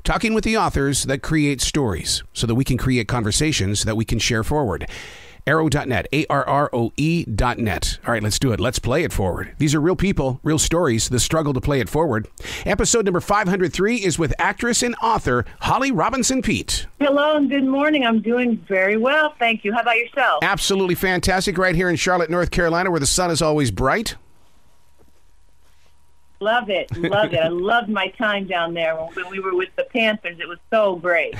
talking with the authors that create stories so that we can create conversations that we can share forward. Arrow.net, ARROE.net. All right, let's do it. Let's play it forward. These are real people, real stories, the struggle to play it forward. Episode number 503 is with actress and author Holly Robinson Peete. Hello and good morning. I'm doing very well, thank you. How about yourself? Absolutely fantastic right here in Charlotte, North Carolina, where the sun is always bright. Love it. Love it. I loved my time down there when we were with the Panthers. It was so great.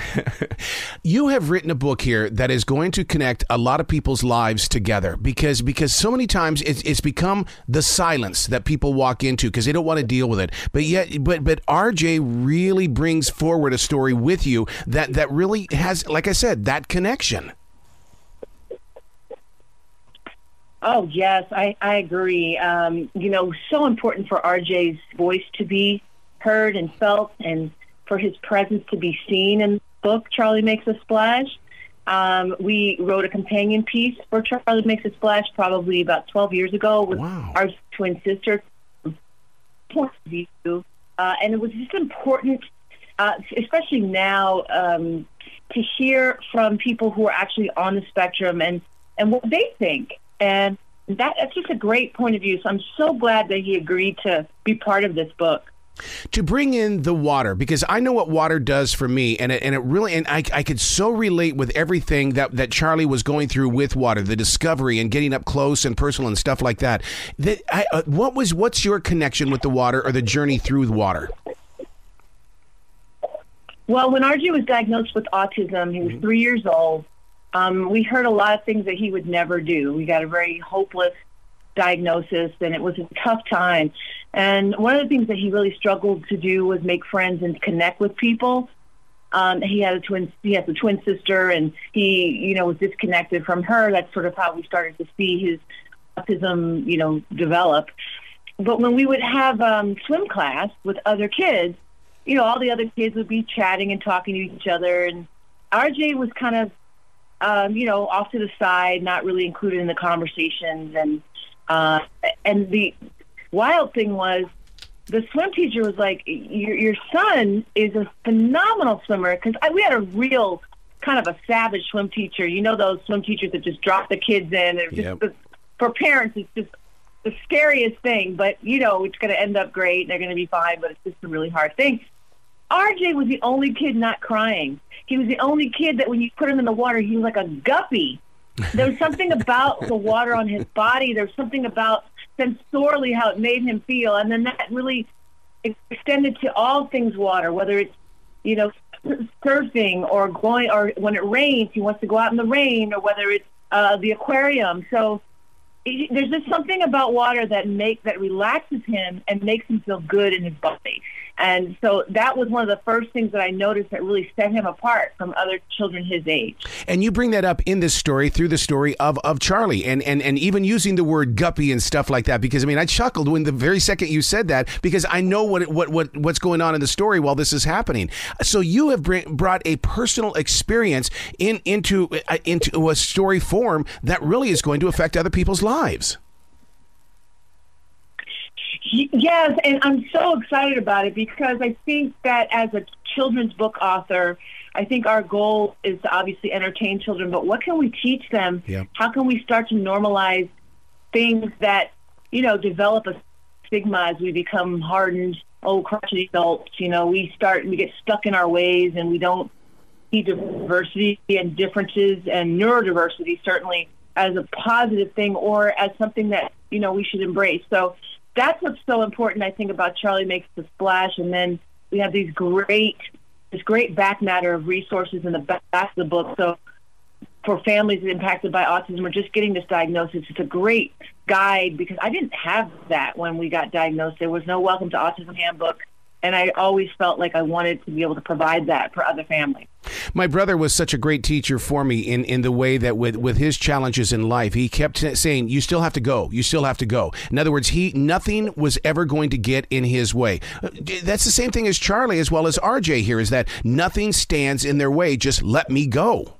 You have written a book here that is going to connect a lot of people's lives together because so many times it's become the silence that people walk into because they don't want to deal with it. But RJ really brings forward a story with you that really has, like I said, that connection. Oh, yes, I agree. So important for RJ's voice to be heard and felt and for his presence to be seen in the book, Charlie Makes a Splash. We wrote a companion piece for Charlie Makes a Splash probably about 12 years ago with our twin sister point of view. And it was just important, especially now, to hear from people who are actually on the spectrum and what they think. And that's just a great point of view. So I'm so glad that he agreed to be part of this book. To bring in the water, because I know what water does for me, and it really, and I could so relate with everything that Charlie was going through with water, the discovery and getting up close and personal and stuff like that. What's your connection with the water or the journey through the water? Well, when RJ was diagnosed with autism, he was 3 years old. We heard a lot of things that he would never do. We got a very hopeless diagnosis, and it was a tough time. And one of the things that he really struggled to do was make friends and connect with people. He has a twin sister, and he, was disconnected from her. That's sort of how we started to see his autism, develop. But when we would have swim class with other kids, all the other kids would be chatting and talking to each other, and RJ was kind of off to the side, not really included in the conversations. And the wild thing was the swim teacher was like, your son is a phenomenal swimmer. Because we had a real kind of a savage swim teacher. Those swim teachers that just drop the kids in. For parents, it's just the scariest thing. But, it's going to end up great. They're going to be fine. But it's just a really hard thing. RJ was the only kid not crying. He was the only kid that when you put him in the water, he was like a guppy. There was something about the water on his body. There was something about sensorially how it made him feel. And then that really extended to all things water, whether it's, surfing or going, or when it rains, he wants to go out in the rain, or whether it's the aquarium. So there's just something about water that relaxes him and makes him feel good in his body. And so that was one of the first things that I noticed that really set him apart from other children his age. And you bring that up in this story, through the story of Charlie, and even using the word guppy and stuff like that, because I chuckled when the very second you said that, because I know what's going on in the story while this is happening. So you have brought a personal experience into a story form that really is going to affect other people's lives. Yes, and I'm so excited about it because I think that as a children's book author, I think our goal is to obviously entertain children, but what can we teach them? Yeah. How can we start to normalize things that, develop a stigma as we become hardened, crotchety adults? We get stuck in our ways and we don't see diversity and differences and neurodiversity certainly as a positive thing or as something that, we should embrace. So that's what's so important, I think, about Charlie Makes the Splash. And then we have this great back matter of resources in the back of the book. So for families impacted by autism or just getting this diagnosis, it's a great guide because I didn't have that when we got diagnosed. There was no Welcome to Autism handbook. And I always felt like I wanted to be able to provide that for other families. My brother was such a great teacher for me in the way that with his challenges in life, he kept saying, you still have to go. You still have to go. In other words, nothing was ever going to get in his way. That's the same thing as Charlie as well as RJ here, is that nothing stands in their way. Just let me go.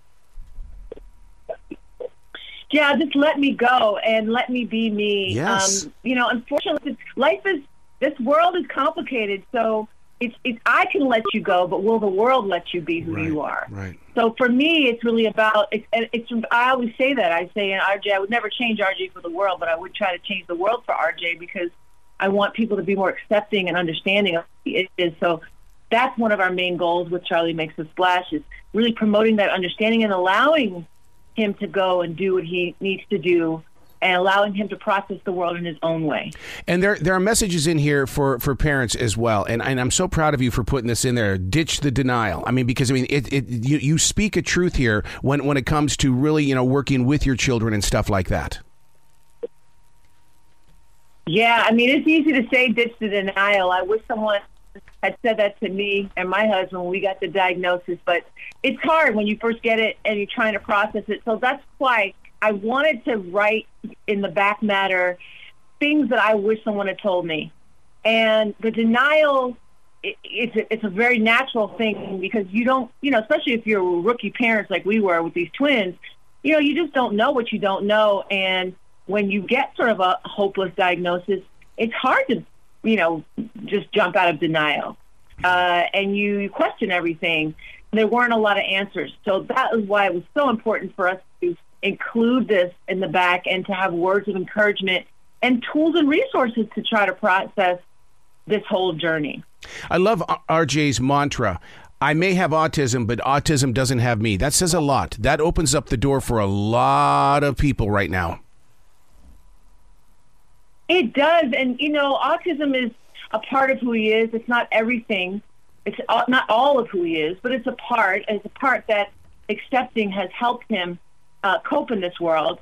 Yeah, just let me go and let me be me. Yes. Unfortunately, this world is complicated. So, I can let you go, but will the world let you be who you are? Right. So for me, it's really about, I always say that. I say in RJ, I would never change RJ for the world, but I would try to change the world for RJ because I want people to be more accepting and understanding of who it is. So that's one of our main goals with Charlie Makes a Splash, is really promoting that understanding and allowing him to go and do what he needs to do, and allowing him to process the world in his own way. And there are messages in here for parents as well. And I'm so proud of you for putting this in there. Ditch the denial. I mean, because you speak a truth here when it comes to really, working with your children and stuff like that. Yeah, I mean, it's easy to say ditch the denial. I wish someone had said that to me and my husband when we got the diagnosis, but it's hard when you first get it and you're trying to process it. So that's why I wanted to write in the back matter things that I wish someone had told me. And the denial, it's a very natural thing because you don't, especially if you're rookie parents like we were with these twins, you just don't know what you don't know. And when you get sort of a hopeless diagnosis, it's hard to, just jump out of denial. And you question everything. There weren't a lot of answers. So that is why it was so important for us to include this in the back and to have words of encouragement and tools and resources to try to process this whole journey. I love RJ's mantra. I may have autism, but autism doesn't have me. That says a lot. That opens up the door for a lot of people right now. It does. And, autism is a part of who he is. It's not everything. It's not all of who he is, but it's a part. And it's a part that accepting has helped him cope in this world.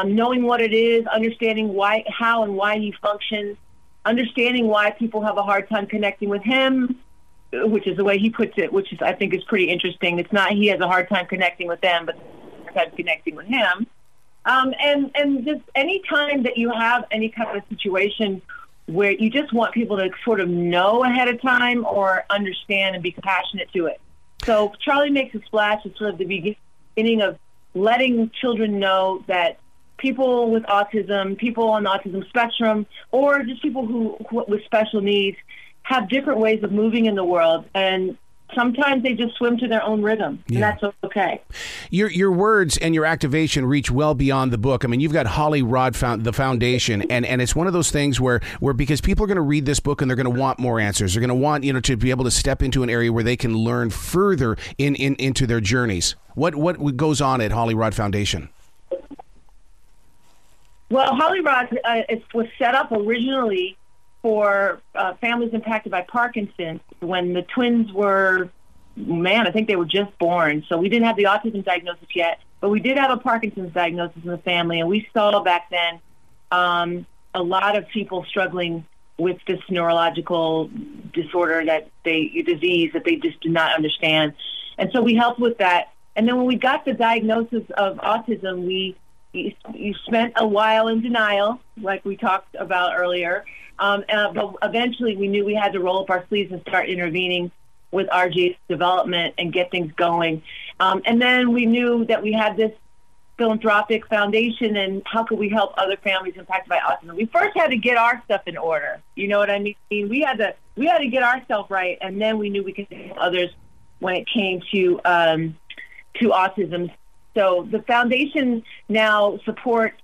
Knowing what it is, understanding how and why he functions, understanding why people have a hard time connecting with him, which is the way he puts it, which I think is pretty interesting. It's not he has a hard time connecting with them, but a hard time connecting with him. And just any time that you have any kind of situation where you just want people to sort of know ahead of time or understand and be compassionate to it. So Charlie Makes a Splash is sort of the beginning of letting children know that people with autism, people on the autism spectrum, or just people who with special needs have different ways of moving in the world, and sometimes they just swim to their own rhythm, and that's okay. Your words and your activation reach well beyond the book. I mean, you've got Holly the Foundation, and it's one of those things where because people are going to read this book and they're going to want more answers. They're going to want to be able to step into an area where they can learn further into their journeys. What goes on at Holly Foundation? Well, Holly was set up originally for families impacted by Parkinson's when the twins were, I think they were just born. So we didn't have the autism diagnosis yet, but we did have a Parkinson's diagnosis in the family. And we saw back then a lot of people struggling with this neurological disorder disease that they just did not understand. And so we helped with that. And then when we got the diagnosis of autism, you spent a while in denial, like we talked about earlier. But eventually we knew we had to roll up our sleeves and start intervening with RJ's development and get things going. And then we knew that we had this philanthropic foundation, and how could we help other families impacted by autism? We first had to get our stuff in order. You know what I mean? We had to get ourselves right, and then we knew we could help others when it came to autism. So the foundation now supports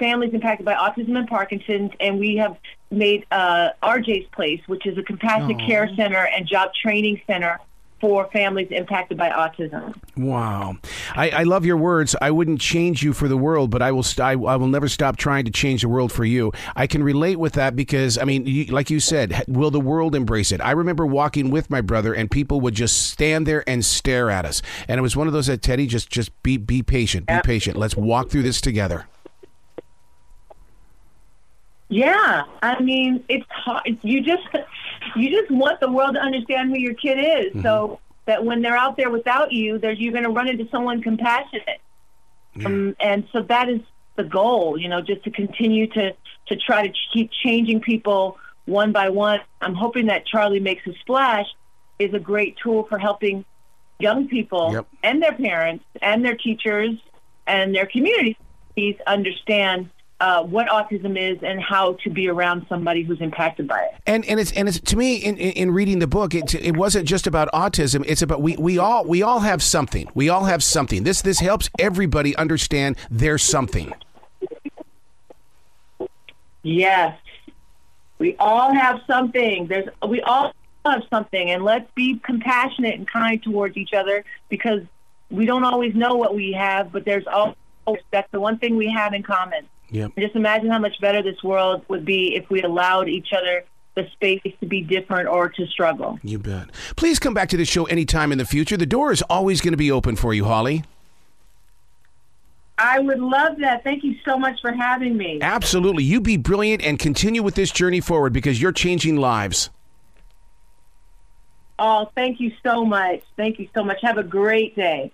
families impacted by autism and Parkinson's, and we have made RJ's Place, which is a compassionate care center and job training center for families impacted by autism. Wow. I love your words. I wouldn't change you for the world, but I will never stop trying to change the world for you. I can relate with that because, I mean, like you said, will the world embrace it? I remember walking with my brother and people would just stand there and stare at us. And it was one of those that, Teddy, just be patient, be patient. Let's walk through this together. Yeah, I mean, it's hard. You just want the world to understand who your kid is, so that when they're out there without you, you're going to run into someone compassionate. And so that is the goal, just to continue to try to keep changing people one by one. I'm hoping that Charlie Makes a Splash is a great tool for helping young people and their parents and their teachers and their communities understand what autism is and how to be around somebody who's impacted by it. And it's to me in reading the book, it wasn't just about autism. It's about we all have something. We all have something. This helps everybody understand there's something. Yes, we all have something. We all have something, and let's be compassionate and kind towards each other, because we don't always know what we have, but there's always, that's the one thing we have in common. Yep. Just imagine how much better this world would be if we allowed each other the space to be different or to struggle. You bet. Please come back to the show anytime in the future. The door is always going to be open for you, Holly. I would love that. Thank you so much for having me. Absolutely. You be brilliant and continue with this journey forward, because you're changing lives. Oh, thank you so much. Thank you so much. Have a great day.